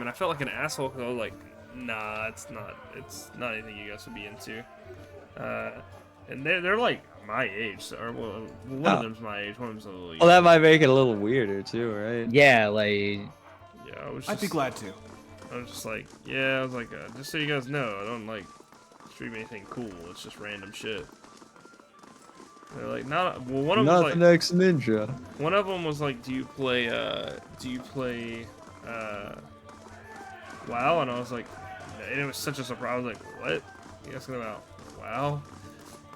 and I felt like an asshole because I was like, nah, it's not anything you guys would be into. And they're like my age, so, or well, one of them's my age, one of them's a little younger. Well, that might make it a little weirder too, right? Yeah, like Yeah, I'd be glad to. I was just like, yeah, I was like, just so you guys know, I don't like stream anything cool. It's just random shit. They're like, not well. One of them Not was the like, next ninja. one of them was like, do you play WoW? And I was like, and it was such a surprise. I was like, what? You asking about WoW?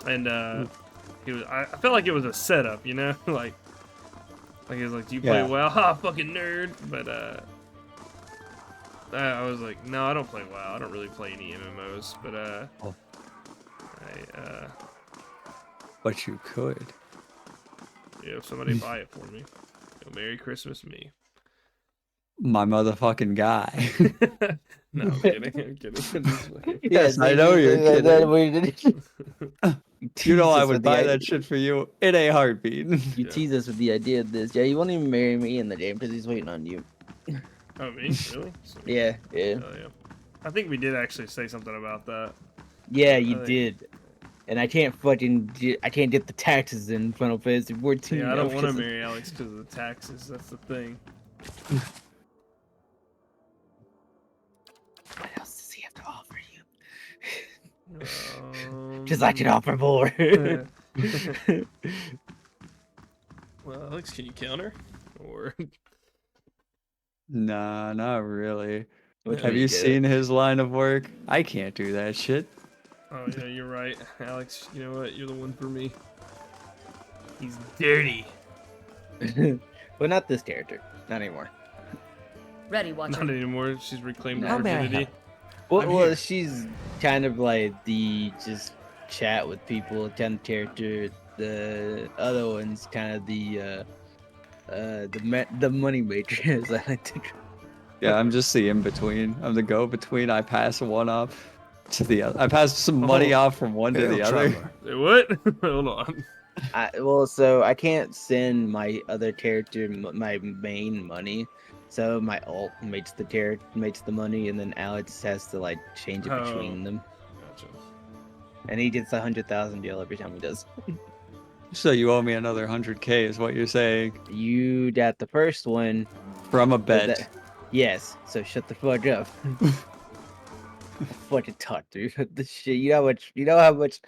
And he was. I felt like it was a setup, you know, like he was like, do you play Yeah. WoW? Ha, fucking nerd. But I was like, no, I don't play WoW. I don't really play any MMOs. But Oh. I But you could. yeah, if somebody buy it for me, Merry Christmas me. My motherfucking guy. No, I'm kidding. I'm kidding. Yes, I know you're kidding. You You know tease I us would with the buy idea- that shit for you in a heartbeat. You Yeah. tease us with the idea of this. Yeah, he won't even marry me in the game because he's waiting on you. Oh, me? Really? Sweet. Yeah, yeah. Oh, yeah. I think we did actually say something about that. Yeah, you think- did. And I can't I can't get the taxes in Final Fantasy 14. Yeah, I now don't want to because of- marry Alex because of the taxes. That's the thing. What else does he have to offer you? Um, Just I can offer more. Well, Alex, can you counter? Or Nah, not really. Which Have way you get it? seen his line of work? I can't do that shit. oh yeah, you're right, Alex. You know what? You're the one for me. He's dirty. But not this character. Not anymore. Ready, watcher. Not anymore. She's reclaimed How her may I virginity. help? Well, I'm well, here. she's kind of like the just chat with people kind of character. The other one's kind of the money maker, as I like to. Yeah, I'm just the in between. I'm the go between. I pass one off to the other. I pass some money Oh. off from one to Hail, the other. traveler. Say what? Hold on. Well, so I can't send my other character my main money. So my alt makes the money, and then Alex has to like change it Oh. between them, Gotcha. and he gets 100,000 deal every time he does. So you owe me another 100K, is what you're saying? You got the first one. From a but bet. that- yes. So shut the fuck up. Fucking talk, dude. The shit. You know how much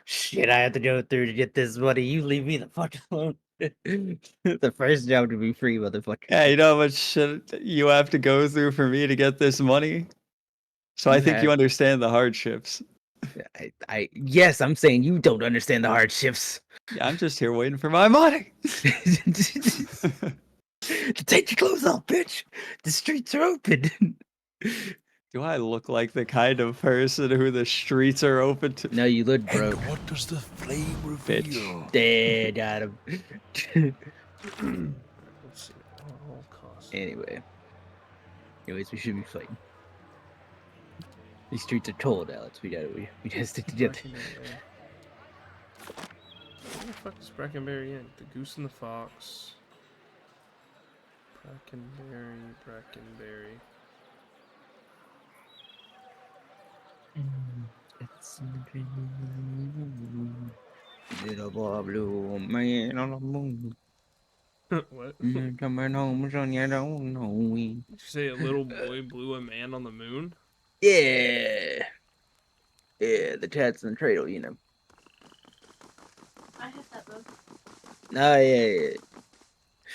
shit I have to go through to get this money. You leave me the fuck alone. The first job to be free, motherfucker. Yeah, you know how much shit you have to go through for me to get this money? So I think you Okay. understand the hardships. Yes, I'm saying you don't understand the hardships. Yeah, I'm just here waiting for my money. Take your clothes off, bitch. The streets are open. Do I look like the kind of person who the streets are open to? No, you look broke. And what does the flame Bitch. reveal? There, got him. Let's see. All costs. Anyway. Anyways, we should be fighting. These streets are cold, Alex. We gotta stick together. Where the fuck is Brackenberry in? The Goose and the Fox. Brackenberry. Little boy blue man on the moon. What? Coming home, son, you don't know me. Did you say a little boy blew a man on the moon? Yeah. Yeah, the tats and the cradle, you know. I have that book. Oh, yeah.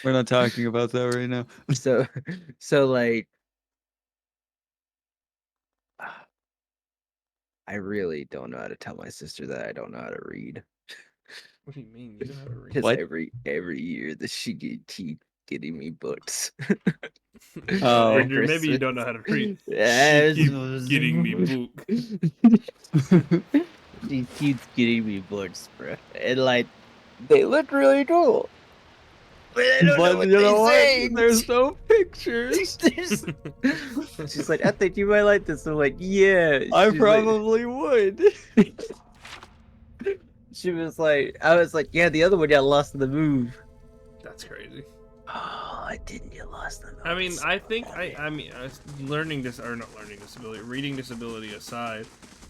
We're not talking about that right now. So like, I really don't know how to tell my sister that I don't know how to read. What do you mean? You don't have a ring? Because What? every year that she keep getting me books. Oh. Andrew, maybe you don't know how to read. Yes. Keep getting me book. She keeps getting me books, bro. And like, they look really cool. But I don't know what you know they say. what? There's no pictures. She's like, I think you might like this. I'm like, yeah. I She's like- probably would. she was like, I was like, yeah, the other one got lost in the move. That's crazy. Oh, didn't get lost in I mean, I think learning this or not learning disability, reading disability aside,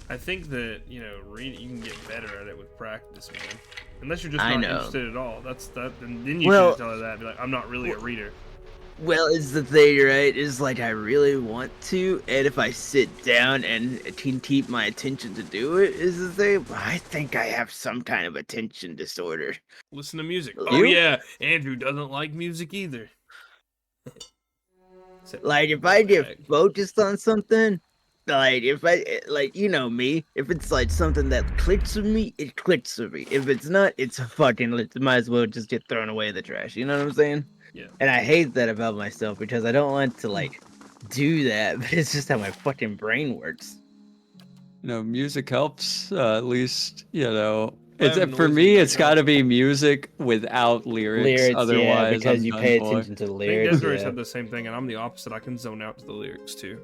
I think that reading you can get better at it with practice, man. Unless you're just I not know. interested at all. That's that. And then you Well- should tell her that. Be like, I'm not really a reader. Well, it's the thing, right? Is like I really want to, and if I sit down and can keep my attention to do it, is the thing. I think I have some kind of attention disorder. Listen to music. You? Oh yeah, Andrew doesn't like music either. Except Like if go I get back. focused on something, like if I like me, if it's like something that clicks with me, it clicks with me. If it's not, it's fucking it might as well just get thrown away in the trash. You know what I'm saying? Yeah. And I hate that about myself because I don't want to like do that, but it's just how my fucking brain works. Music helps. At least I It's have for noise me. in my It's got to be music without lyrics. Lyrics, yeah, Otherwise, because I'm you done pay for. attention to the I think lyrics. Desiree Yeah. said the same thing, and I'm the opposite. I can zone out to the lyrics too.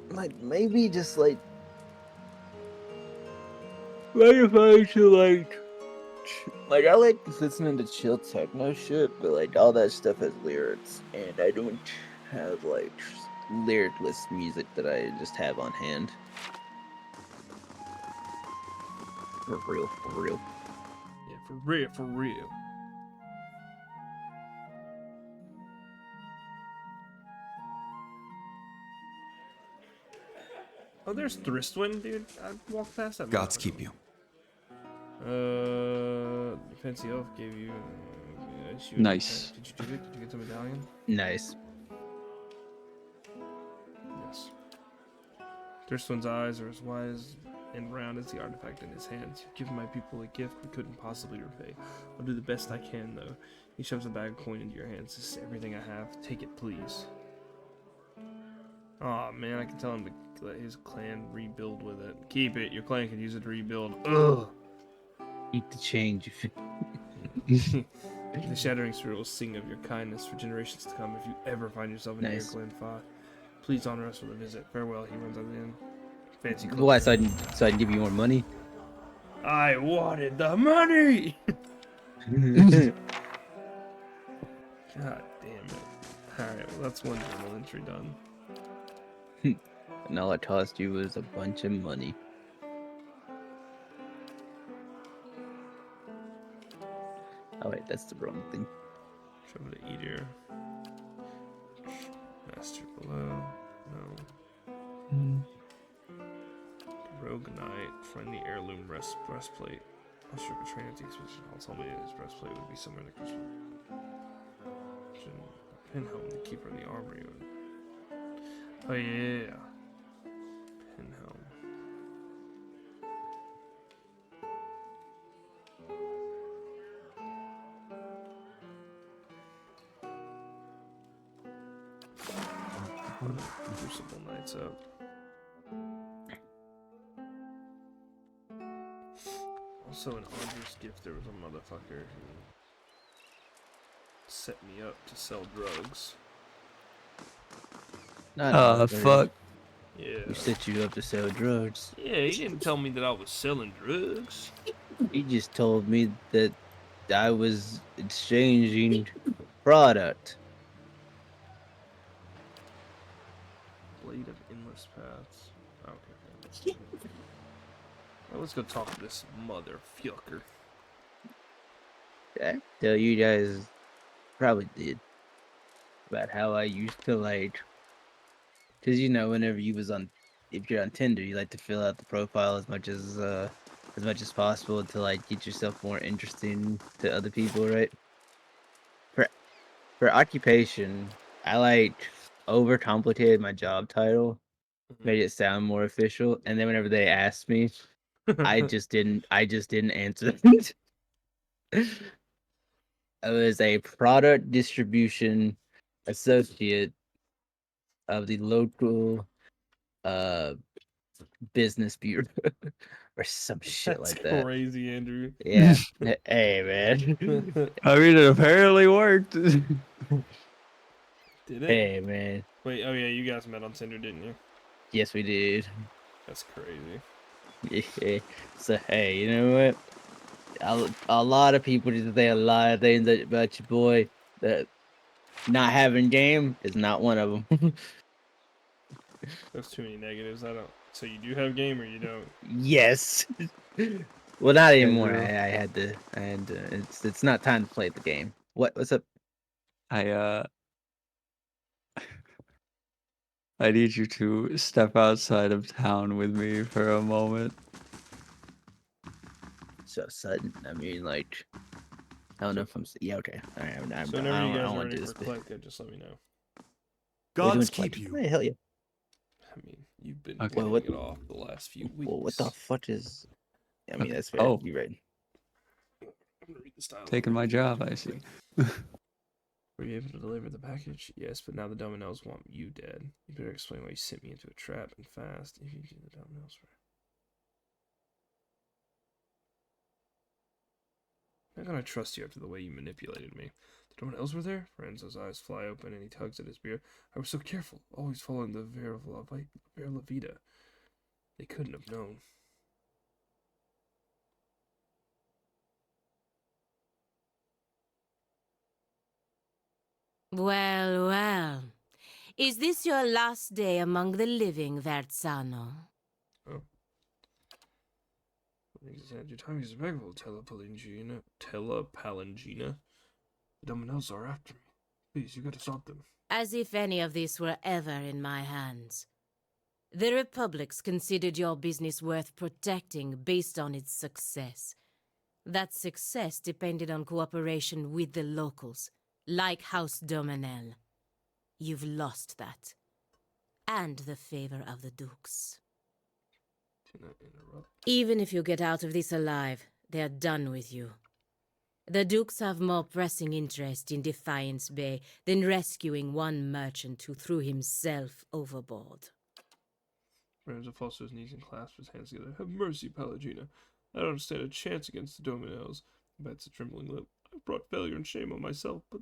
Like maybe just like if I should like I like listening to chill techno shit, but like all that stuff has lyrics, and I don't have like lyricless music that I just have on hand. For real, for real. Yeah, for real, for real. Oh, there's Thristwin, dude. I walked past that. Gods motherfucker. keep you. Fancy Elf gave you. Nice. Did you do it? Did you get the medallion? Nice. Yes. Thristwin's eyes are as wise and round as the artifact in his hands. You've given my people a gift we couldn't possibly repay. I'll do the best I can, though. He shoves a bag of coin into your hands. This is everything I have. Take it, please. Aw, man, I can tell him to let his clan rebuild with it. Keep it. Your clan can use it to rebuild. Ugh. Eat the change. The Shattering Spirit will sing of your kindness for generations to come if you ever find yourself in Nice. Glen Fa. Please honor us with a visit. Farewell, he runs at the end. Fancy clothes. Why? So I can give you more money? I wanted the money! God damn it. Alright, well that's one journal entry done. And all it cost you was a bunch of money. Oh wait, that's the wrong thing. Show me the Eater. Master below. No. Rogue Knight. Find the heirloom breastplate. I'll strip a train at the expedition. I'll tell me his breastplate would be somewhere in the crystal. Pinhelm, the keeper of the armory. Oh yeah. Pinhelm. Crucible Knights up. Also in Audrey's gift there was a motherfucker who set me up to sell drugs. Not Fuck. Yeah. Who set you up to sell drugs? Yeah, he didn't tell me that I was selling drugs. He just told me that I was exchanging product. Blade of Endless Paths. Okay. Well, let's go talk to this motherfucker. I tell you guys probably did about how I used to like, cause whenever you was on, if you're on Tinder, you like to fill out the profile as much as possible to like get yourself more interesting to other people, right? For occupation, I like overcomplicated my job title, made it sound more official, and then whenever they asked me, I just didn't answer. I was a product distribution associate of the local business bureau or some shit That's like that. crazy, Andrew. Yeah. Hey man. I mean, it apparently worked. Did it? Hey man. Wait, oh yeah, you guys met on Tinder, didn't you? Yes, we did. That's crazy. Yeah. So hey, you know what? a lot of people just say a lot of things about your boy. That not having game is not one of them. There's too many negatives. I don't. So you do have game or you don't? Yes. Well, not anymore. Andrew. I had to. It's not time to play the game. What's up? I I need you to step outside of town with me for a moment. So sudden. I mean, like, I don't know if I'm. Yeah, okay. All right. I So don't, whenever you I guys don't are want to ready do for this. collected, just let me know. Gods keep you. Hey, hell yeah. I mean, you've been Okay. getting What- it off the last few weeks. Well, what the fuck is? I mean, Okay. that's fair. Oh. You're right. I'm gonna read the style. Taking my job, I see. Were you able to deliver the package? Yes, but now the Dominoes want you dead. You better explain why you sent me into a trap and fast. If you do the Dominoes for. I'm not gonna trust you after the way you manipulated me. The Dominoes were there? Lorenzo's eyes fly open and he tugs at his beard. I was so careful, always following the Vera La Vida. They couldn't have known. Well, well. Is this your last day among the living, Verzano? Oh. Your time is impeccable, Telepalangina. The Dominoes are after me. Please, you gotta stop them. As if any of this were ever in my hands. The Republics considered your business worth protecting based on its success. That success depended on cooperation with the locals, like House Dominel. You've lost that. And the favor of the Dukes. Do not interrupt. Even if you get out of this alive, they're done with you. The Dukes have more pressing interest in Defiance Bay than rescuing one merchant who threw himself overboard. Lorenzo falls to his knees and clasps his hands together. Have mercy, Palagina. I don't stand a chance against the Dominoes. He bites a trembling lip. I've brought failure and shame on myself, but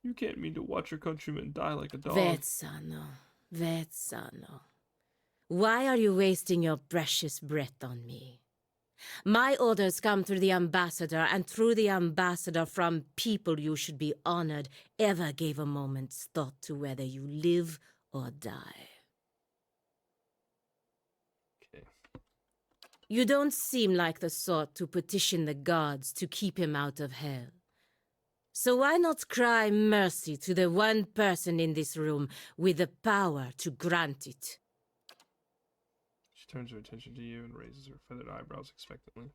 you can't mean to watch your countrymen die like a dog. Vezzano. Why are you wasting your precious breath on me? My orders come through the ambassador, and through the ambassador from people you should be honored ever gave a moment's thought to whether you live or die. Okay. You don't seem like the sort to petition the gods to keep him out of hell. So why not cry mercy to the one person in this room with the power to grant it? She turns her attention to you and raises her feathered eyebrows expectantly.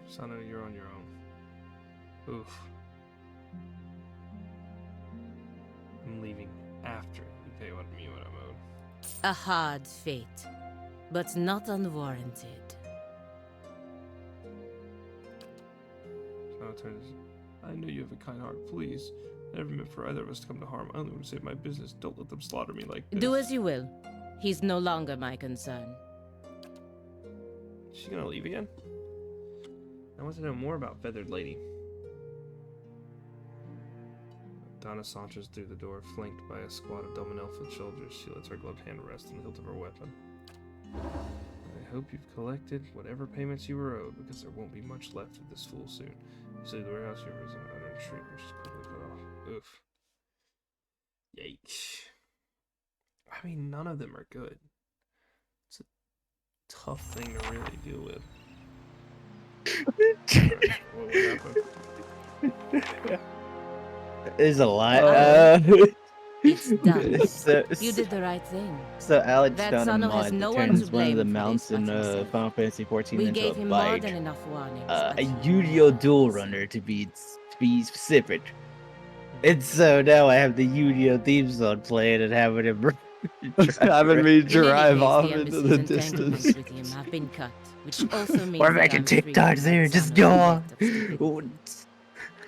Sano, you're on your own. Oof. I'm leaving after you pay what I'm owed. A hard fate, but not unwarranted. Sano turns. I know you have a kind heart. Please. I never meant for either of us to come to harm. I only want to save my business. Don't let them slaughter me like this. Do as you will. He's no longer my concern. Is she gonna leave again? I want to know more about Feathered Lady. Donna saunters through the door, flanked by a squad of Dominel-foot soldiers. She lets her gloved hand rest on the hilt of her weapon. I hope you've collected whatever payments you were owed, because there won't be much left of this fool soon. You see the warehouse, you have an utter shriek, which is quickly cut off. Oof. Yikes. I mean, none of them are good. It's a tough thing to really deal with. Alright, what happened? There's a lot. It's done. So, You did the right thing. so Alex That found a Sano has mod no that one turns to one of blame the for mounts this in but himself. Final Fantasy 14 We into gave a him more bite. than enough warnings. A but- Yu-Gi-Oh! Duel Runner to be specific. And so now I have the Yu-Gi-Oh! Theme song playing and having it. Having me In any drive case, off the into embassy's the entanglements distance. with him have been cut, which also means We're that making I'm free TikToks from here, that just Sano's go debt on. of stupidity.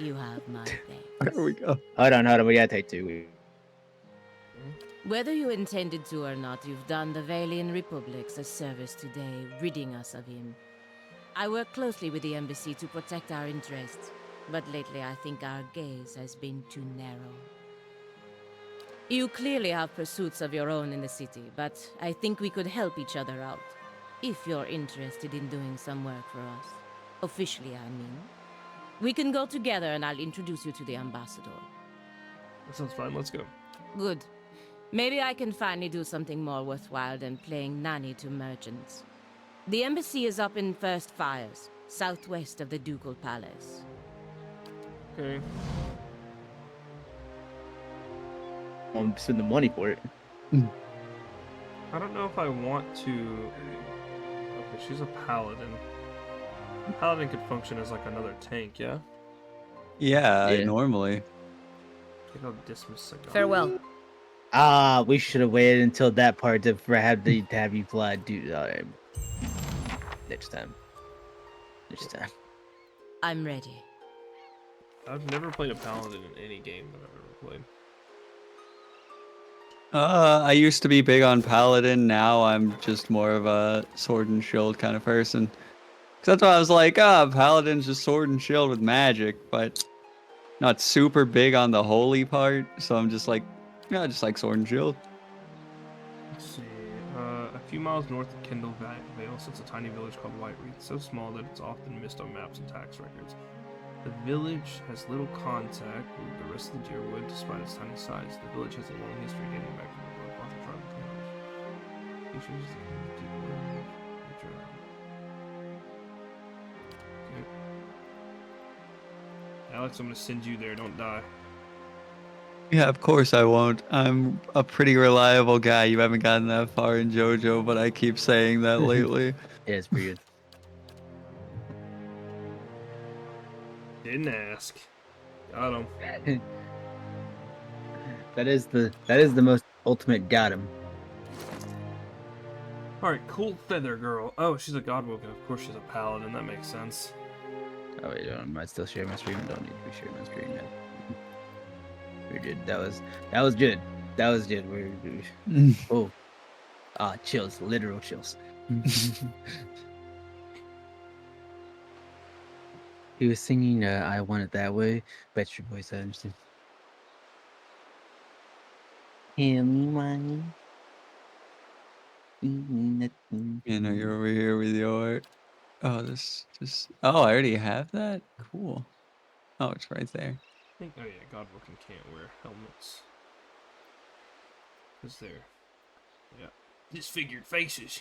You have my thanks. There we go. Hold on, we gotta take two. Whether you intended to or not, you've done the Valian Republics a service today, ridding us of him. I work closely with the embassy to protect our interests, but lately I think our gaze has been too narrow. You clearly have pursuits of your own in the city, but I think we could help each other out. If you're interested in doing some work for us. Officially, I mean. We can go together and I'll introduce you to the ambassador. That sounds fine. Let's go. Good. Maybe I can finally do something more worthwhile than playing nanny to merchants. The embassy is up in First Fires, southwest of the Ducal Palace. Okay. I'm spending the money for it. I don't know if I want to. Okay, she's a paladin. A paladin could function as like another tank, yeah? Yeah, Yeah. normally. Take out Dismiss Cigar. Farewell. Ah, we should have waited until that part to have you fly, dude. Alright. Next time. Next time. I'm ready. I've never played a paladin in any game that I've ever played. I used to be big on Paladin. Now I'm just more of a sword and shield kind of person. 'Cause that's why I was like, Paladin's just sword and shield with magic, but not super big on the holy part. So I'm just like, yeah, just like sword and shield. Let's see. A few miles north of Kendall Vale sits a tiny village called Whitereath, so small that it's often missed on maps and tax records. The village has little contact with the rest of the Deerwood despite its tiny size. The village has a long history dating back from the Blackwater tribal clans. Features the deep wood, nature. Okay. Alex, I'm gonna send you there. Don't die. Yeah, of course I won't. I'm a pretty reliable guy. You haven't gotten that far in JoJo, but I keep saying that lately. Yeah, it's pretty good. Didn't ask. Got him. That is the most ultimate got him. Alright, Cool Feather Girl. Oh, she's a Godwoken. Of course she's a paladin. That makes sense. Oh wait, am I still sharing my screen? Don't need to be sharing my screen now. We're good. That was good. That was good. Oh. Chills, literal chills. He was singing I Want It That Way. Bet your voice I understand. You know, you're over here with your. Oh, Oh, I already have that? Cool. Oh, it's right there. I think, oh yeah, Godwoken can't wear helmets. Because they're, yeah, disfigured faces.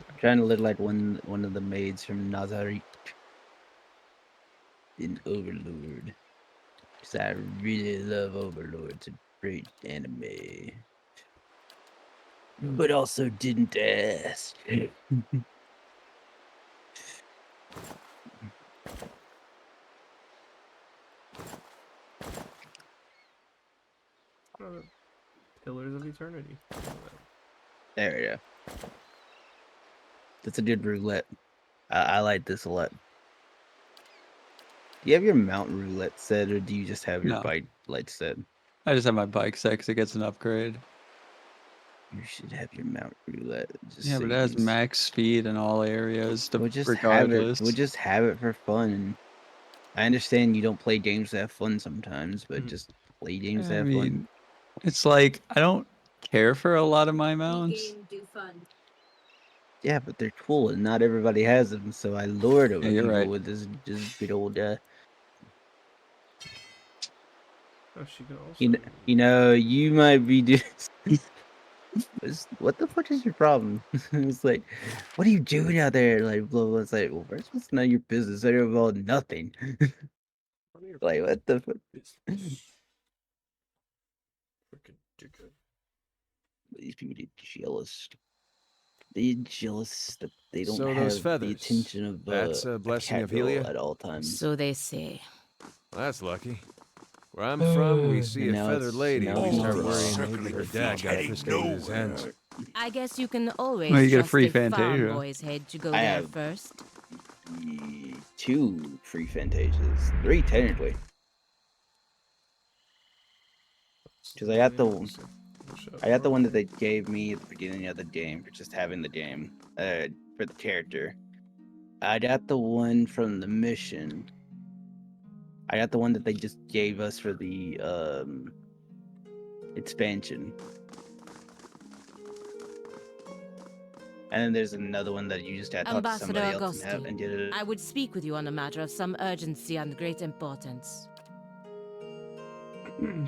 I'm trying to look like one of the maids from Nazaret in Overlord. Because I really love Overlord. It's a great anime. But also didn't ask. Pillars of Eternity. There we go. That's a good roulette. I like this a lot. Do you have your mount roulette set, or do you just have your No. bike light set? I just have my bike set 'cause it gets an upgrade. You should have your mount roulette. Just Yeah, so but it you has can max speed in all areas, We'll just regardless. have it. We'll just have it for fun. And I understand you don't play games to have fun sometimes, but Mhm. just play games to I have fun. mean, it's like, I don't care for a lot of my mounts. do fun. Yeah, but they're cool, and not everybody has them. So I lured over Yeah, you're people right. with this just good old. Oh, she could also. You know, you might be doing. What the fuck is your problem? It's like, what are you doing out there? Like, blah blah. It's like, well, first of all, it's none of your business. I don't know nothing. Like, what the fuck? Freaking dickhead. These people get jealous. They get jealous that they don't So have those the feathers, attention of that's a blessing of cat girl Helia? at all times. So they say. Well, that's lucky. Where I'm from, we see And a now feathered it's- lady now and we it's start raw. worrying Circling maybe her the dad feet got heading Frisco with his hands. nowhere. I guess you can always Well, you get a trust free the farm Fantasia. boy's head to go I there have- first. 2 free Fantasias. 3 technically. Because I got the one that they gave me at the beginning of the game for just having the game. For the character. I got the one from the mission. I got the one that they just gave us for the expansion. And then there's another one that you just had to talk to Ambassador somebody else and, Augusti, and get it. I would speak with you on a matter of some urgency and great importance.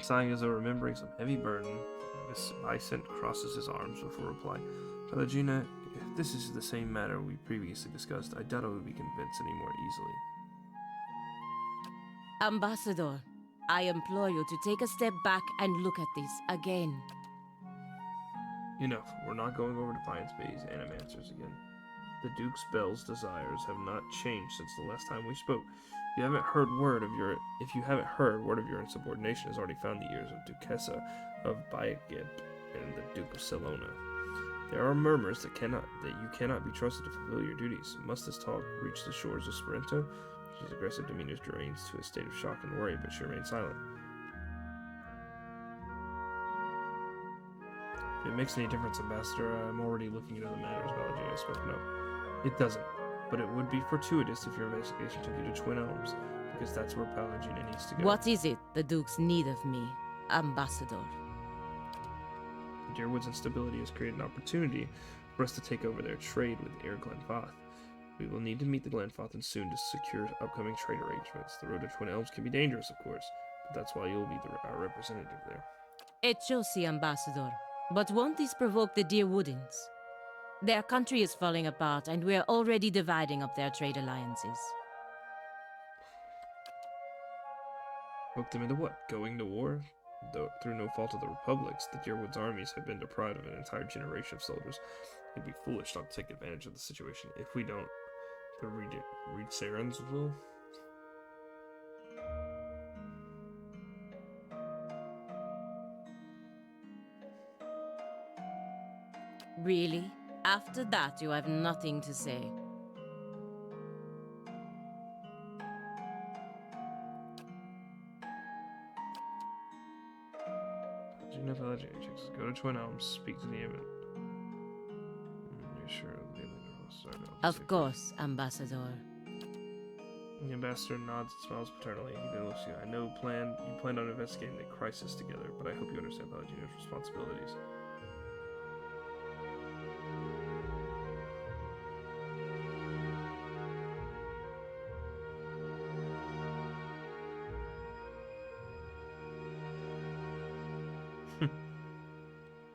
Sighing as though remembering some heavy burden, Miss Vicent crosses his arms before replying. Pallegina, if this is the same matter we previously discussed, I doubt I would be convinced any more easily. Ambassador, I implore you to take a step back and look at this again. Enough. We're not going over Defiance Bay's animancers again. The Duke's Bell's desires have not changed since the last time we spoke. If you haven't heard word of your insubordination has already found the ears of Duchessa of Bayagib and the Duke of Salona. There are murmurs that you cannot be trusted to fulfill your duties. Must this talk reach the shores of Sorrento? She's aggressive demeanor drains to a state of shock and worry, but she remains silent. If it makes any difference, Ambassador, I'm already looking into the matters Pallegina spoke. No, it doesn't. But it would be fortuitous if your investigation took you to Twin Elms, because that's where Pallegina needs to go. What is it the Duke's need of me, Ambassador? Deerwood's instability has created an opportunity for us to take over their trade with Air Glenfoth. We will need to meet the Glenfothans soon to secure upcoming trade arrangements. The road to Twin Elms can be dangerous, of course, but that's why you'll be our representative there. Echosi, Ambassador. But won't this provoke the Deerwoodins? Their country is falling apart, and we are already dividing up their trade alliances. Hook them into what? Going to war? Though through no fault of the Republic's, the Deerwood's armies have been deprived of an entire generation of soldiers. It'd be foolish not to take advantage of the situation. If we don't, the Reed Sarens will. Really? After that, you have nothing to say. Go to Twin Elms, speak to the event. You're sure Of course, Ambassador. The ambassador nods and smiles paternally. He then looks at you. I know you planned on investigating the crisis together, but I hope you understand Pallegina's responsibilities.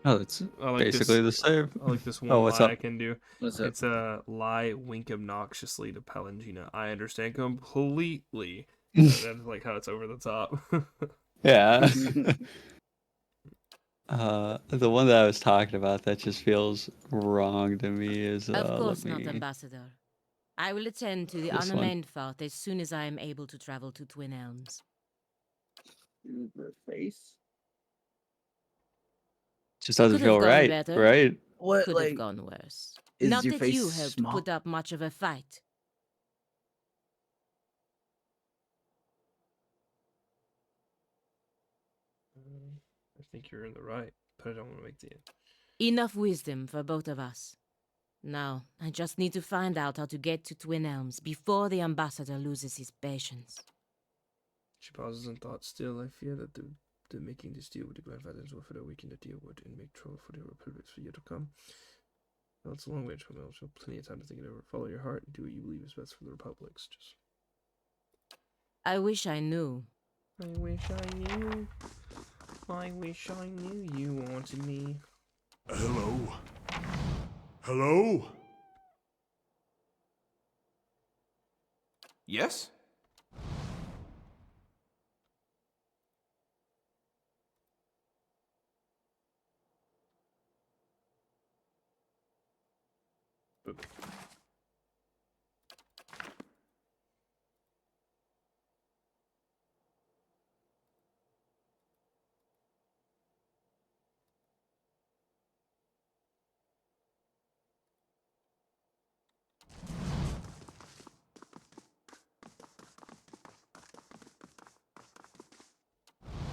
Oh, it's I like basically the same. I like this one Oh, what's lie up? I can do. What's up? It's a lie wink obnoxiously to Pallegina. I understand completely. That's like how it's over the top. Yeah. The one that I was talking about that just feels wrong to me is Of course let not, me- Ambassador. I will attend to the This one. unnamed fault as soon as I am able to travel to Twin Elms. Her face. just doesn't Could have feel gone right, better. right? What Could like have gone worse. is Not your that face you helped small? put up much of a fight. I think you're in the right, but I don't want to make the end. Enough wisdom for both of us. Now, I just need to find out how to get to Twin Elms before the ambassador loses his patience. She pauses in thought. Still, I fear that the making this deal with the Grandfathers will further weaken the Deerwood and make trouble for the Republics for years to come. Well, it's a long way to come, so plenty of time to think it over. Follow your heart and do what you believe is best for the Republics. Just. I wish I knew. I wish I knew. I wish I knew you wanted me. Hello? Hello? Yes?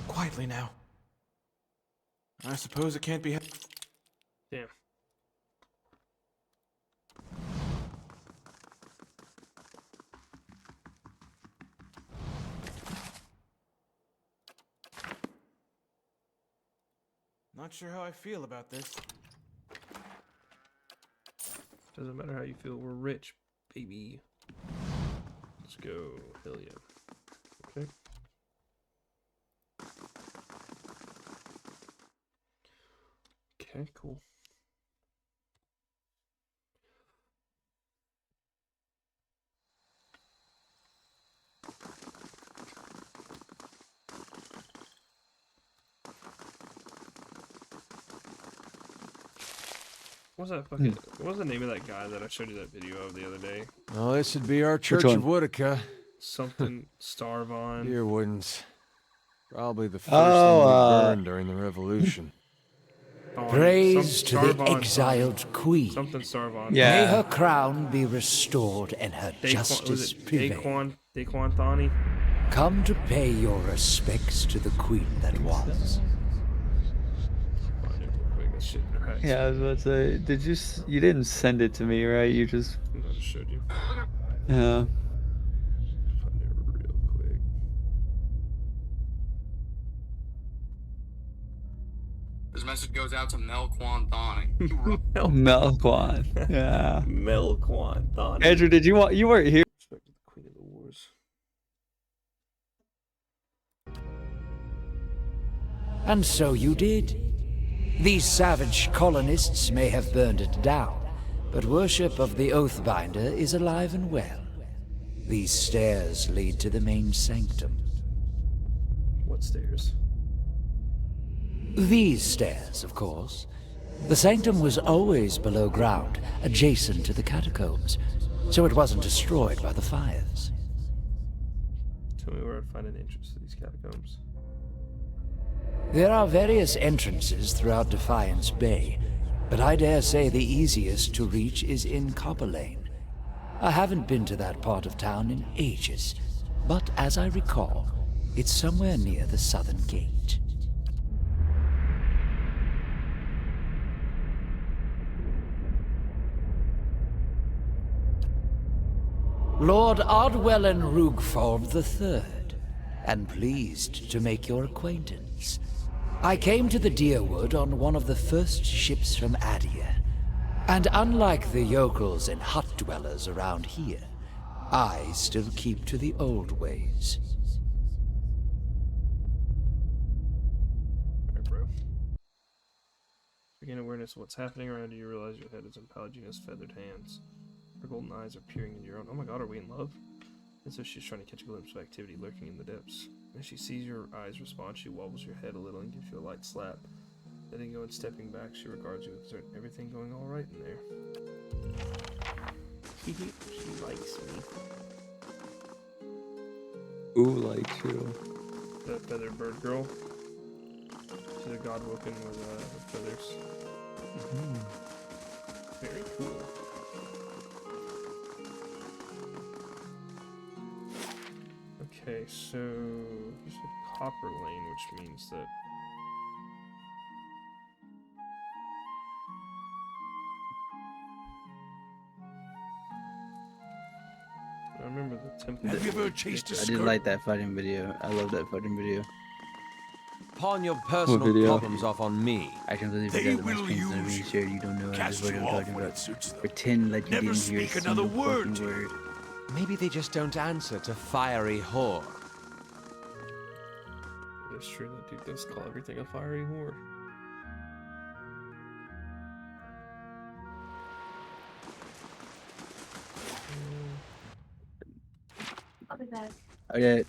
Quietly now. I suppose it can't be. Damn. Not sure how I feel about this. Doesn't matter how you feel. We're rich, baby. Let's go. Hell yeah. Okay. Okay, cool. What's that fucking? What was the name of that guy that I showed you that video of the other day? Oh, this should be our Church one? of Woodica. Something Starvon. Dear Woodens. Probably the first Oh, thing we burned during the Revolution. Thon- Praise some to the Starvon, exiled queen. Something Starvon. May Yeah. her crown be restored and her Was justice it prevail. Daquan Thani? Come to pay your respects to the queen that was. Find it real quick. That shit cracks. Yeah, I was about to say, did you? You didn't send it to me, right? You just. I just showed you. Yeah. Find it real quick. This message goes out to Melquan Thani. Melquan. Yeah. Melquan Thani. Andrew, did you want? You weren't here. Respect to the Queen of the Wars. And so you did. These savage colonists may have burned it down, but worship of the Oathbinder is alive and well. These stairs lead to the main sanctum. What stairs? These stairs, of course. The sanctum was always below ground, adjacent to the catacombs, so it wasn't destroyed by the fires. Tell me where I'd find an entrance to these catacombs. There are various entrances throughout Defiance Bay, but I dare say the easiest to reach is in Copper Lane. I haven't been to that part of town in ages, but as I recall, it's somewhere near the southern gate. Lord Ardwellen Rugford III, and pleased to make your acquaintance. I came to the Deerwood on one of the first ships from Adia, and unlike the yokels and hut dwellers around here, I still keep to the old ways. Alright, bro. Gain awareness of what's happening around you, you realize your head is in Pallegina's feathered hands. Her golden eyes are peering into your own. Oh my god, are we in love? And so she's trying to catch a glimpse of activity lurking in the depths. As she sees your eyes respond, she wobbles your head a little and gives you a light slap. Letting go and stepping back, she regards you with concern. Everything going alright in there? She likes me. Ooh, like you. The feathered bird girl. She's a godwoken with feathers. Very cool. Okay, so you said Copper Lane, which means that I remember the temple. Have you ever chased a I did like that fighting video. I love that fighting video. Pawn your personal video? problems off on me. I completely They forgot that my will screen's not use being shared. You don't know Cast what you I'm off talking when about. it suits them. Pretend like you Never didn't hear a speak another single word fucking to you. word. Maybe they just don't answer to fiery whore. That's true, that dude does call everything a fiery whore. I'll be back. Okay.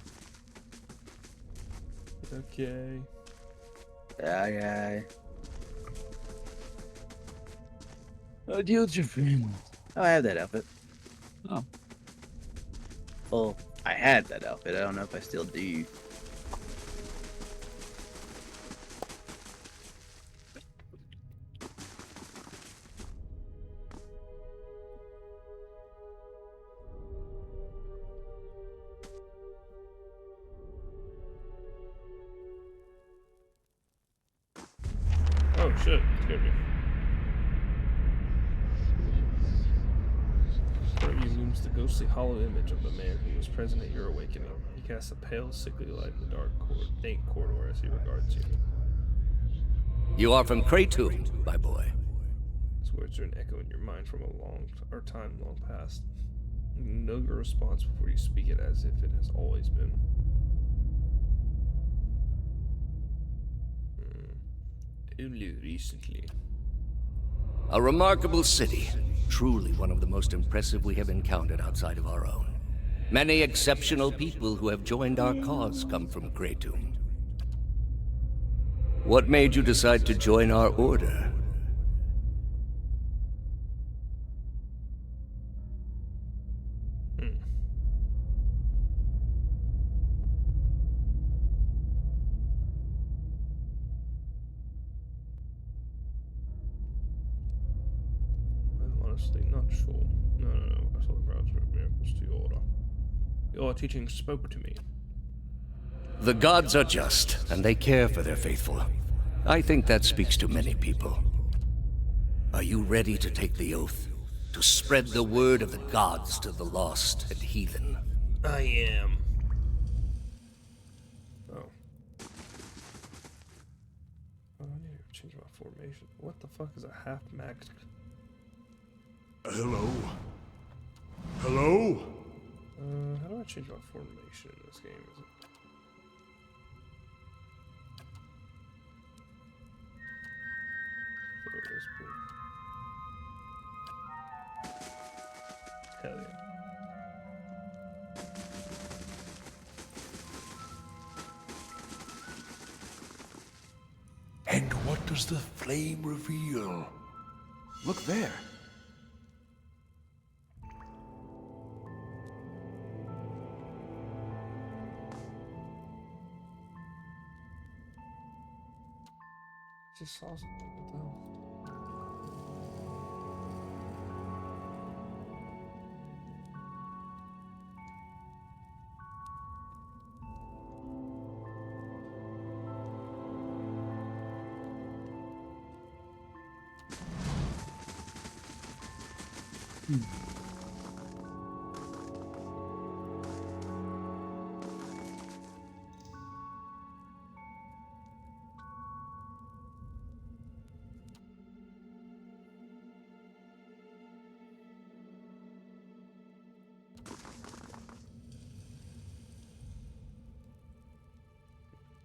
Okay. Okay. Oh, deal with your friend. Oh, I have that outfit. Oh. Well, I had that outfit. I don't know if I still do. Oh shit, scared me. Before you looms the ghostly hollow image of the man who was present at your awakening. He casts a pale, sickly light in the dank corridor as he regards you. You are from Kratom, my boy. These words are an echo in your mind from time long past. You know your response before you speak it as if it has always been. Only recently. A remarkable city. Truly one of the most impressive we have encountered outside of our own. Many exceptional people who have joined our cause come from Kratom. What made you decide to join our order? I'm honestly not sure. No. I saw the grounds for miracles to your order. Your teaching spoke to me. The gods are just, and they care for their faithful. I think that speaks to many people. Are you ready to take the oath? To spread the word of the gods to the lost and heathen? I am. Oh. I need to change my formation. What the fuck is a half-maxed? Hello? Hello? How do I change my formation in this game? Is it? There it is. Boom. Hell yeah. And what does the flame reveal? Look there. Just saw something. What the hell?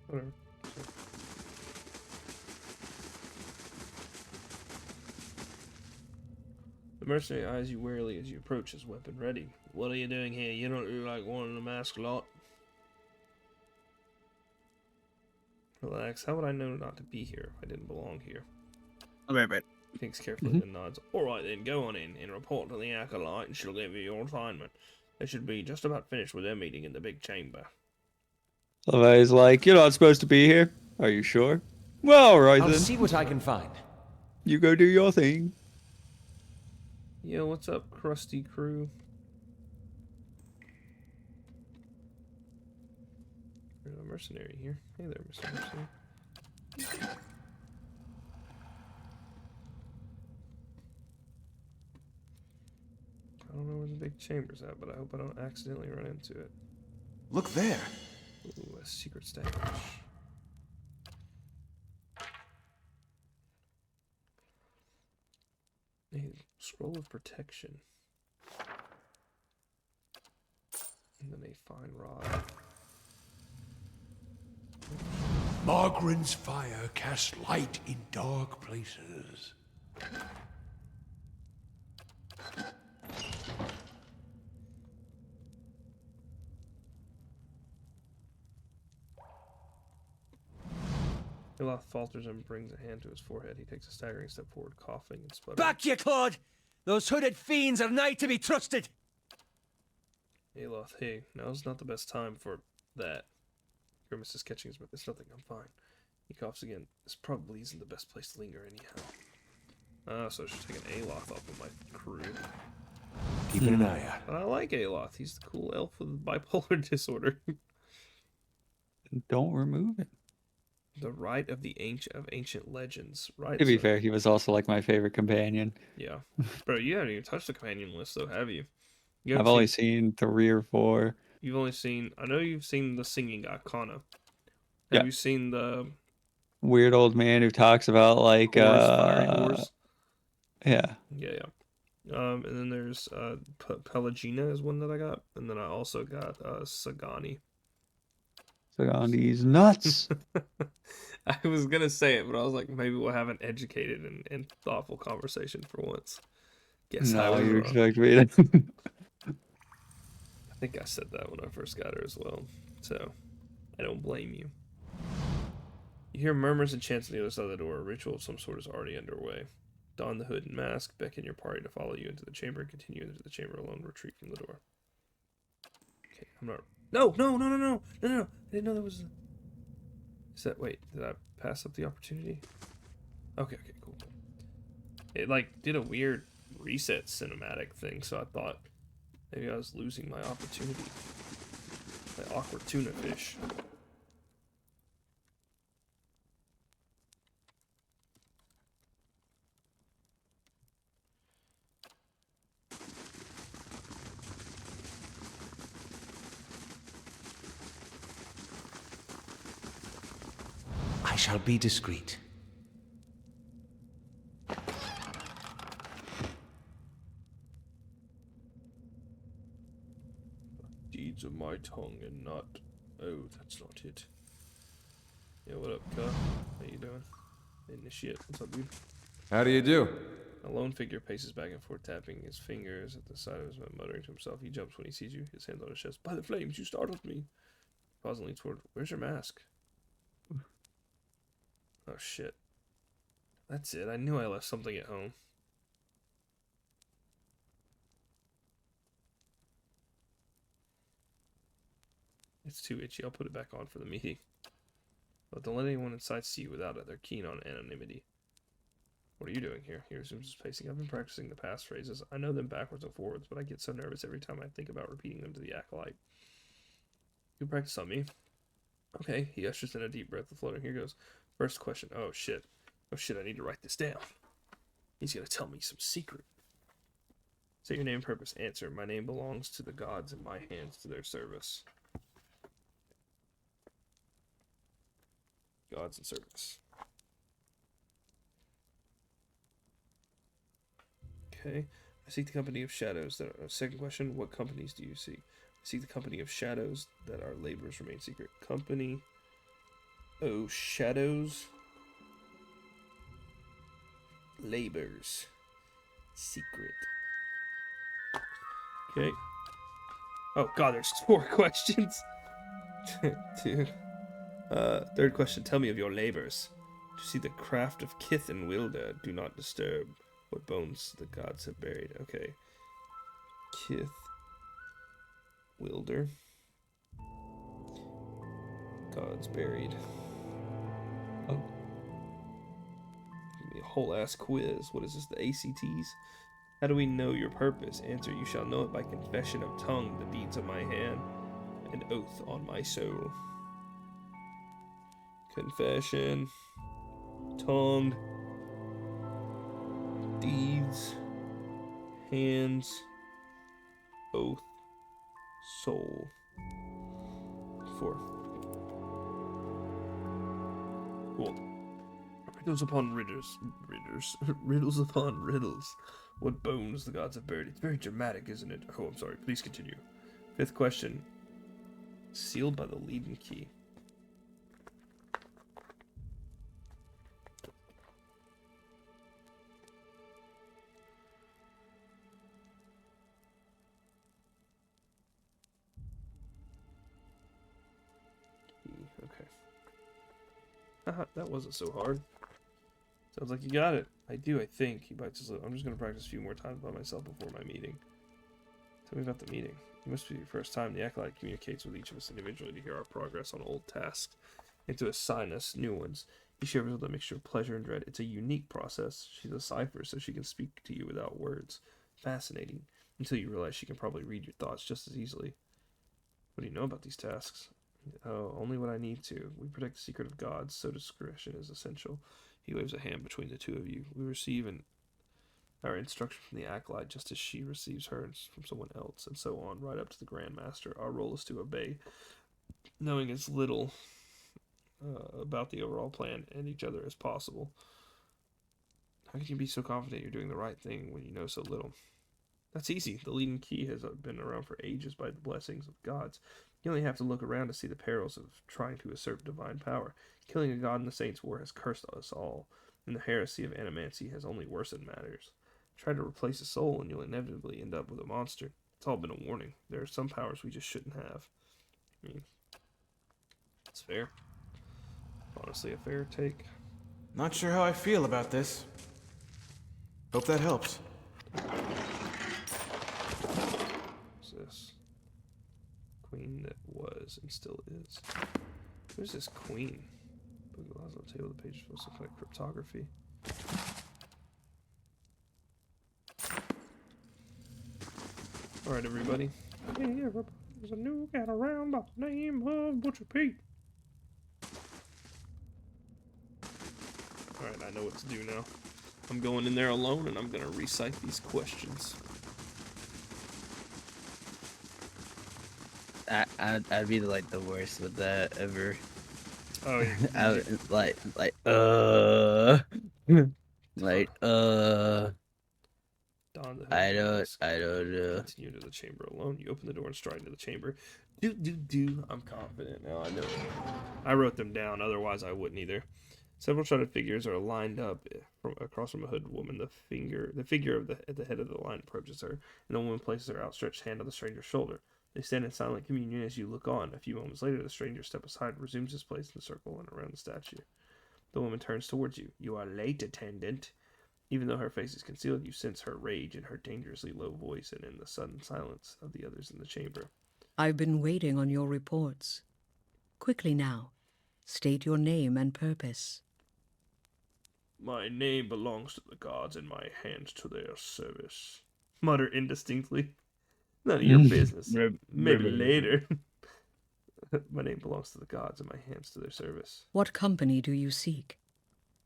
Whatever. The mercenary eyes you warily as you approach, his weapon ready. What are you doing here? You don't look like one of the masked lot. Relax. How would I know not to be here if I didn't belong here? Right. Thinks carefully, then nods. Alright then, go on in and report to the Acolyte and she'll give you your assignment. They should be just about finished with their meeting in the big chamber. Levi's like, you're not supposed to be here. Are you sure? Well, alright I'll then. see what I can find. You go do your thing. Yo, what's up, crusty crew? There's a mercenary here. Hey there, Mr. Mercenary. I don't know where the big chamber's at, but I hope I don't accidentally run into it. Look there. Ooh, a secret stash. A scroll of protection. And then a fine rod. Margren's fire casts light in dark places. Iloth falters and brings a hand to his forehead. He takes a staggering step forward, coughing and sputtering. Back, ye clod! Those hooded fiends are nigh to be trusted! Iloth, hey, now's not the best time for that. Grimace is catching his breath. It's nothing, I'm fine. He coughs again. This probably isn't the best place to linger anyhow. So I should take an Aloth off of my crew. Keeping an eye out. But I like Aloth. He's the cool elf with bipolar disorder. Don't remove it. The Rite of the Ancient Legends. Right. To be fair, he was also like my favorite companion. Yeah. Bro, you haven't even touched the companion list though, have you? I've only seen 3 or 4. You've only seen... I know you've seen the singing guy, Kana. Yeah. Have you seen the weird old man who talks about like Horse, fiery horse. yeah. Yeah. And then there's Pelagina is one that I got, and then I also got Sagani. Sagani's nuts. I was gonna say it, but I was like, maybe we'll have an educated and thoughtful conversation for once. Guess I No, was you wrong. expect me to. I think I said that when I first got her as well, so I don't blame you. You hear murmurs and chants on the other side of the door. A ritual of some sort is already underway. Don the hood and mask, beckon your party to follow you into the chamber, and continue into the chamber alone, retreat from the door. Okay, I'm not... No! I didn't know there was... Is that... Wait, did I pass up the opportunity? Okay, cool. It, like, did a weird reset cinematic thing, so I thought maybe I was losing my opportunity. My awkward tuna fish. I shall be discreet. Deeds of my tongue and not... Oh, that's not it. Yeah, what up, cuh? How you doing? Initiate. What's up, dude? How do you do? A lone figure paces back and forth, tapping his fingers at the side of his mouth, muttering to himself. He jumps when he sees you, his hands on his chest. By the flames, you startled me. Pauses and leans forward. Where's your mask? Oh, shit. That's it. I knew I left something at home. It's too itchy. I'll put it back on for the meeting. But don't let anyone inside see you without it. They're keen on anonymity. What are you doing here? He resumes his pacing. I've been practicing the past phrases. I know them backwards and forwards, but I get so nervous every time I think about repeating them to the acolyte. You practice on me? Okay. He ushers in a deep breath of floating. Here goes. First question. Oh, shit. Oh, shit. I need to write this down. He's going to tell me some secret. Say your name and purpose. Answer. My name belongs to the gods and my hands to their service. Gods and service. Okay. I seek the company of shadows that are... Second question. What companies do you seek? I seek the company of shadows that our labors remain secret. Company... Oh, shadows... Labors. Secret. Okay. Oh god, there's 4 questions. Dude. Third question. Tell me of your labors. To see the craft of Kith and Wilder. Do not disturb. What bones the gods have buried. Okay. Kith. Wilder. Gods buried. Oh. Give me a whole ass quiz. What is this? The ACTs? How do we know your purpose? Answer. You shall know it by confession of tongue, the deeds of my hand, and oath on my soul. Confession, tongue, deeds, hands, oath, soul. 4. Cool. Riddles upon riddles upon riddles. What bones the gods have buried. It's very dramatic, isn't it? Oh, I'm sorry. Please continue. 5th question. Sealed by the Leaden key. Okay. Haha, that wasn't so hard. Sounds like you got it. I do, I think. He bites his lip. I'm just going to practice a few more times by myself before my meeting. Tell me about the meeting. It must be your first time. The acolyte communicates with each of us individually to hear our progress on old tasks and to assign us new ones. He shares with a mixture of pleasure and dread. It's a unique process. She's a cipher, so she can speak to you without words. Fascinating. Until you realize she can probably read your thoughts just as easily. What do you know about these tasks? Oh, only what I need to. We protect the secret of gods, so discretion is essential. He waves a hand between the two of you. We receive our instruction from the acolyte just as she receives hers from someone else, and so on, right up to the Grand Master. Our role is to obey, knowing as little about the overall plan and each other as possible. How can you be so confident you're doing the right thing when you know so little? That's easy. The leading key has been around for ages by the blessings of gods. You only have to look around to see the perils of trying to usurp divine power. Killing a god in the Saints' War has cursed us all, and the heresy of animancy has only worsened matters. Try to replace a soul and you'll inevitably end up with a monster. It's all been a warning. There are some powers we just shouldn't have. I mean, it's fair. Honestly, a fair take. Not sure how I feel about this. Hope that helps. What's this? Queen that was and still is. Who's this queen? Book of Laws on the table. The page is supposed to look like cryptography. Alright, everybody. Hey, everybody. There's a new cat around by the name of Butcher Pete. Alright, I know what to do now. I'm going in there alone and I'm going to recite these questions. I'd be like the worst with that ever. Oh yeah. I would, like Don, I don't know. Continue to the chamber alone. You open the door and stride into the chamber. I'm confident now. I know. I wrote them down. Otherwise, I wouldn't either. Several shrouded figures are lined up across from a hooded woman. The figure at the head of the line approaches her, and the woman places her outstretched hand on the stranger's shoulder. They stand in silent communion as you look on. A few moments later, the stranger steps aside, resumes his place in the circle and around the statue. The woman turns towards you. You are late, attendant. Even though her face is concealed, you sense her rage in her dangerously low voice and in the sudden silence of the others in the chamber. I've been waiting on your reports. Quickly now, state your name and purpose. My name belongs to the gods and my hands to their service. Mutter indistinctly. None of your business. Maybe later. My name belongs to the gods and my hands to their service. What company do you seek?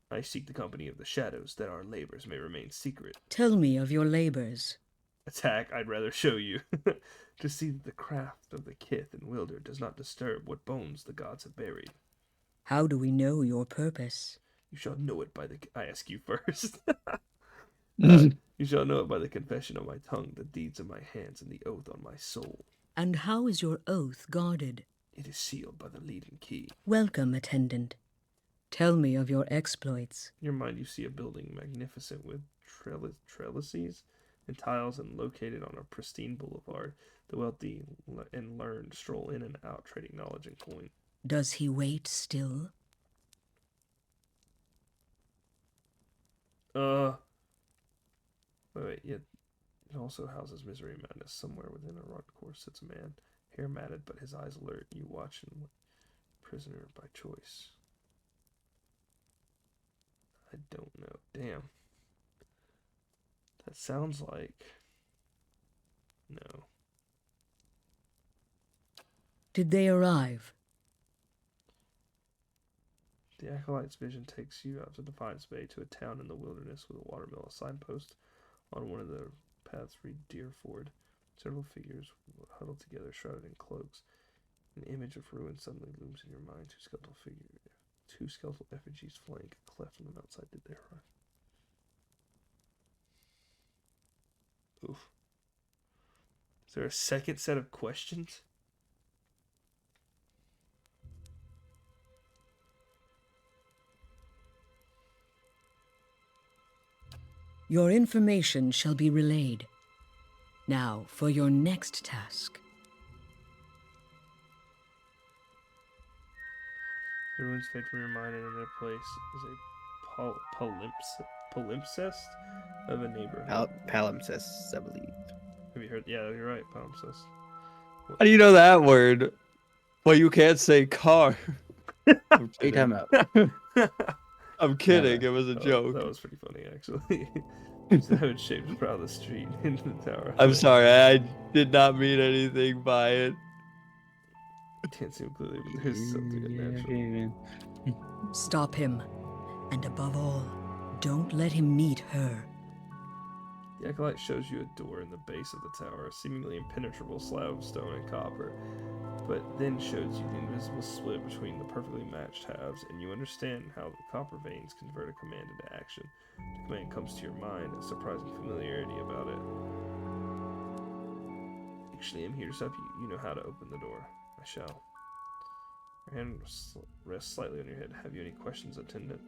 I seek the company of the shadows, that our labors may remain secret. Tell me of your labors. Attack, I'd rather show you. To see that the craft of the kith and wilder does not disturb what bones the gods have buried. How do we know your purpose? You shall know it by the... I ask you first. You shall know it by the confession of my tongue, the deeds of my hands, and the oath on my soul. And how is your oath guarded? It is sealed by the leading key. Welcome, attendant. Tell me of your exploits. In your mind, you see a building magnificent with trellises and tiles and located on a pristine boulevard. The wealthy and learned stroll in and out, trading knowledge and coin. Does he wait still? Wait, yet it also houses misery and madness. Somewhere within a rock course sits a man, hair matted, but his eyes alert. You watch him, prisoner by choice. I don't know. Damn. That sounds like... No. Did they arrive? The Acolyte's vision takes you out to Defiance Bay to a town in the wilderness with a watermill, a signpost on one of the paths read Deerford. Several figures huddled together, shrouded in cloaks. An image of ruin suddenly looms in your mind. Two skeletal effigies flank a cleft on the mountainside. Did they arrive? Oof. Is there a second set of questions? Your information shall be relayed. Now, for your next task. The ruins fade from your mind, and in their place is a palimpsest of a neighborhood. Palimpsest, I believe. Have you heard? Yeah, you're right, palimpsest. How do you know that word? Well, you can't say car. I'm kidding. I'm kidding. It was a joke. That was pretty funny, actually. That would shape the proud of the street into the tower. I'm sorry. I did not mean anything by it. I can't seem clearly, but there's something unnatural. Stop him. And above all, don't let him meet her. The Acolyte shows you a door in the base of the tower, a seemingly impenetrable slab of stone and copper. but then shows you the invisible split between the perfectly matched halves, and you understand how the copper veins convert a command into action. The command comes to your mind, a surprising familiarity about it. Actually, I'm here to help you. You know how to open the door. I shall. Your hand rests slightly on your head. Have you any questions, attendant?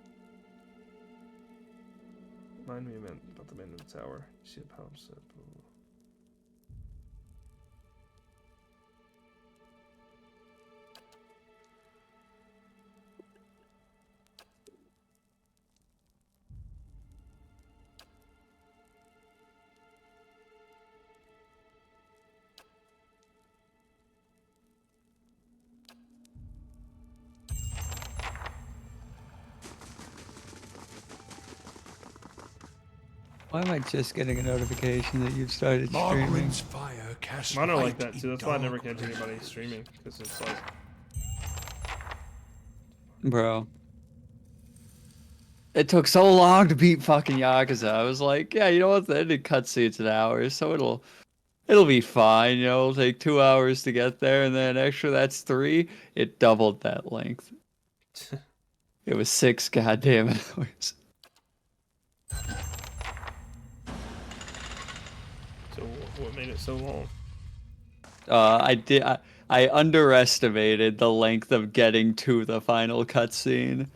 Remind me about the man in the tower. You see the palm set. Why am I just getting a notification that you've started streaming? Margrin's fire cast Mine are like light that too. in That's why I never dark catch anybody streaming, because it's like, Bro. It took so long to beat fucking Yakuza. I was like, yeah, you know what? The ending cutscene's an hour, so it'll be fine. You know, it'll take 2 hours to get there, and then extra that's 3. It doubled that length. It was 6 goddamn hours. so what made it so long? I underestimated the length of getting to the final cutscene.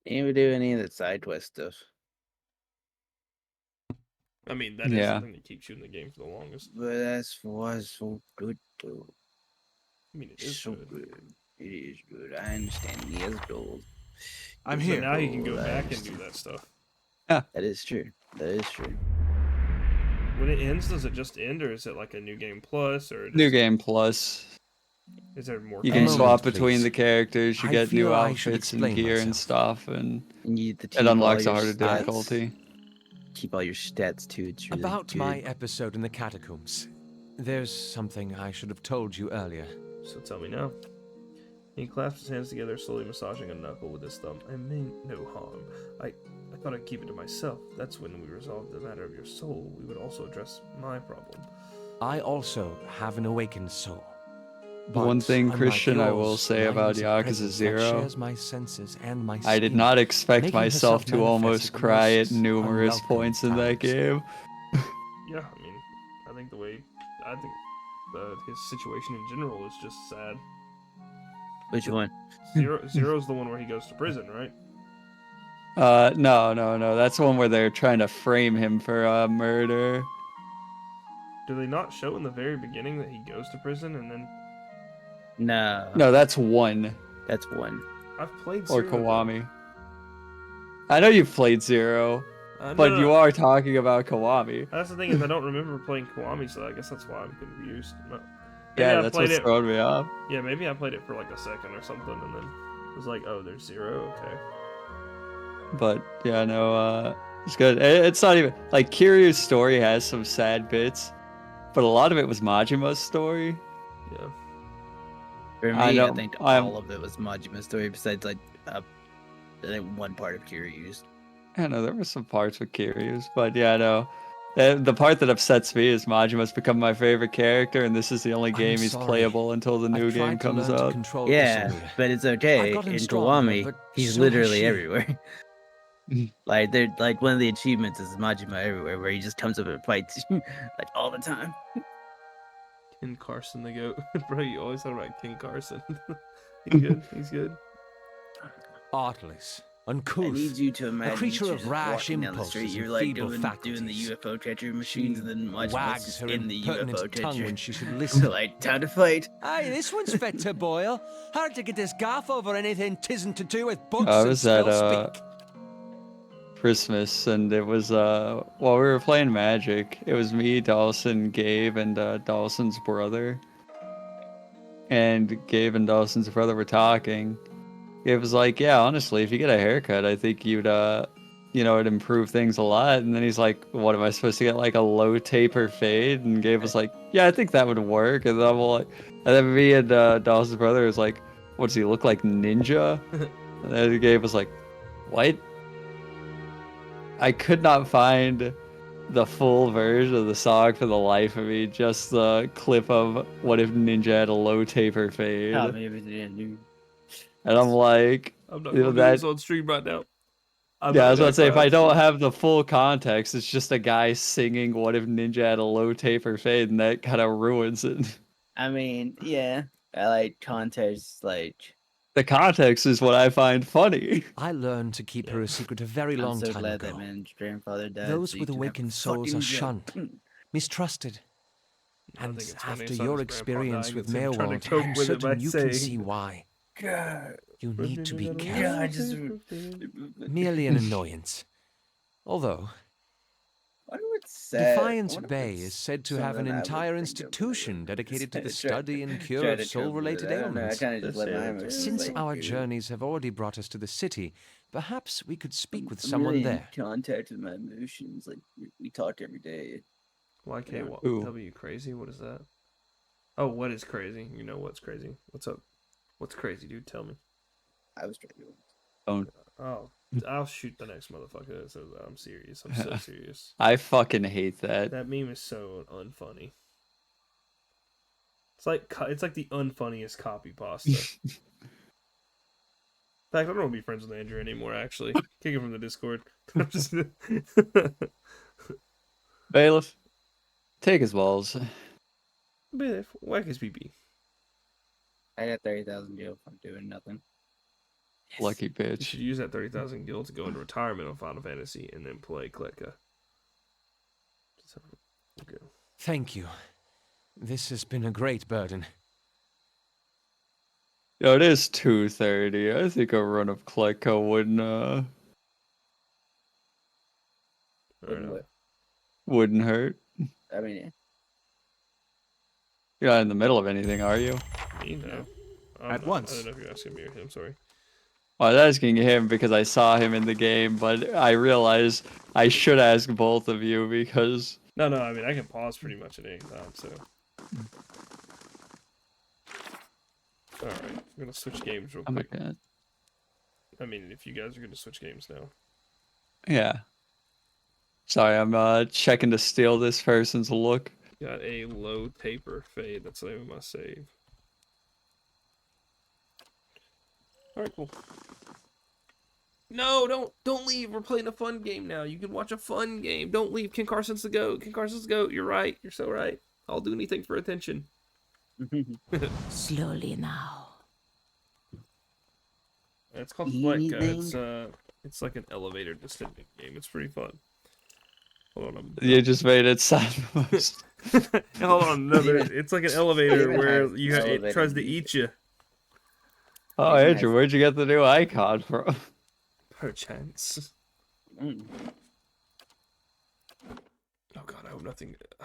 Didn't even do any of the side quest stuff. I mean, that is Yeah. something that keeps you in the game for the longest. But that's was so good though. I mean, it is So good. good. It is good. I understand he has gold. I'm So here. now you can go Oh, back and nice. do that stuff. That is true. That is true. When it ends, does it just end, or is it like a new game plus, or New just, game plus. is there more? You A can moment, swap between please. the characters, you I get new feel I should outfits and explain gear and myself. stuff, and And you the it unlocks a harder difficulty. Keep all your stats too. It's really About good. my episode in the catacombs. There's something I should have told you earlier. So tell me now. He clasped his hands together, slowly massaging a knuckle with his thumb. I mean no harm. I thought I'd keep it to myself. That's when we resolved the matter of your soul. We would also address my problem. I also have an awakened soul. One thing, unlike Christian, I will yours, say mine about is a Yakuza presence that 0, shares my senses and my I did skin, not expect making myself herself to almost manifest at the cry at most numerous unwelcome points in that times. game. Yeah, I mean, I think his situation in general is just sad. Which one? Zero's the one where he goes to prison, right? No. That's one where they're trying to frame him for murder. Do they not show in the very beginning that he goes to prison and then? No. No, that's 1. That's 1. I've played Or Zero. Kiwami. I know you've played 0, but No, you are talking about Kiwami. That's the thing is I don't remember playing Kiwami, so I guess that's why I'm confused. Maybe Yeah, I that's played what's it. throwing me off. Yeah, maybe I played it for like a second or something, and then it was like, oh, there's Zero. Okay. But yeah, no, it's good. It's not even like Kiryu's story has some sad bits, but a lot of it was Majima's story. Yeah. For me, I I, know, think I'm- all of it was Majima's story. Besides, like, I think one part of Kiryu's. I know there were some parts with Kiryu's, but yeah, no. The part that upsets me is Majima's become my favorite character, and this is the only game he's sorry. playable until the new I've game tried to comes learn to out. control Yeah, this area. but it's I've okay. gotten In stronger, Kiwami, but he's so has literally she. everywhere. Like they're like one of the achievements is Majima everywhere, where he just comes up and fights like all the time. Ken Carson the goat. Bro, you always thought about Ken Carson. He's good. He's good. Artless, I uncouth, need you to imagine creature you're of just rash walking down the impulses street, and you're like feeble doing the faculties. UFO treachery machines, and then Majima's wags just her in the impertinent UFO tongue treachery. when she should So listen. like, time to fight. Aye, this one's fit to boil. Hard to get this gaff over anything tisn't to do with books I and was at spell speak. Christmas, and it was while we were playing Magic, it was me, Dawson, Gabe, and Dawson's brother. And Gabe and Dawson's brother were talking. Gabe was like, "Yeah, honestly, if you get a haircut, I think you'd it'd improve things a lot." And then he's like, "What am I supposed to get, like a low taper fade?" And Gabe was like, "Yeah, I think that would work." And then I'm like, and then me and Dawson's brother was like, "What does he look like, Ninja?" And then Gabe was like, "What?" I could not find the full version of the song for the life of me. Just the clip of what if Ninja had a low taper fade, Oh, and maybe they didn't do. I'm like, I'm not you gonna know, do that. this on stream right now. I'm Yeah, I not was about gonna to say, if cry I on don't stream. have the full context, it's just a guy singing "What if Ninja had a low taper fade," and that kind of ruins it. I mean, yeah, I like context, like. The context is what I find funny. I learned to keep her a secret a very I'm long so time glad ago. that man's grandfather died. Those so you with can have a awakened souls are fucking joke. shunned, mistrusted. I And think it's funny. after It's not your his grandpa experience dying, with it's him trying Maelwald, to cope I'm with it by certain you can saying, see why. God, You need to be God, careful. just Merely an annoyance. Although, I wonder what's sad. Defiance Bay is said to have an entire institution dedicated to the study and cure of soul-related ailments. I kind of just let my emotions. Since like, our dude, journeys have already brought us to the city, perhaps we could speak with I'm someone really there. in contact with my emotions. Like we talk every day. YKW crazy? What is that? Oh, what is crazy? You know what's crazy? What's up? What's crazy, dude? Tell me. I was trying to. Oh, I'll shoot the next motherfucker that says that. I'm serious. I'm so serious. I fucking hate that. That meme is so unfunny. It's like the unfunniest copy pasta. In fact, I don't want to be friends with Andrew anymore. Actually, kick him from the Discord. I'm just... Bailiff, take his balls. Bailiff, whack his BB. I got 30,000 gil from doing nothing. Lucky You bitch. should use that 30,000 gil to go into retirement on Final Fantasy and then play Kleka. Okay. Thank you. This has been a great burden. Yo, it is 2:30. I think a run of Kleko wouldn't hurt. I mean, yeah. You're not in the middle of anything, are you? Me, no. At once. I don't know if you're asking me or him. Sorry. I was asking him because I saw him in the game, but I realized I should ask both of you because... No, I mean, I can pause pretty much at any time, so... Alright, I'm gonna switch games real Oh my quick. god. I mean, if you guys are gonna switch games now. Yeah. Sorry, I'm checking to steal this person's look. Got a low taper fade. That's the name of my save. Alright, cool. No, don't leave. We're playing a fun game now. You can watch a fun game. Don't leave. Ken Carson's the GOAT. Ken Carson's the GOAT. You're right. You're so right. I'll do anything for attention. Slowly now. It's called Fletka. It's like an elevator descending game. It's pretty fun. Hold on, You just made it sound most... Hold on, no, it's like an elevator where it tries to eat you. Oh, Andrew, where'd you get the new icon from? Perchance. Oh god, I hope nothing.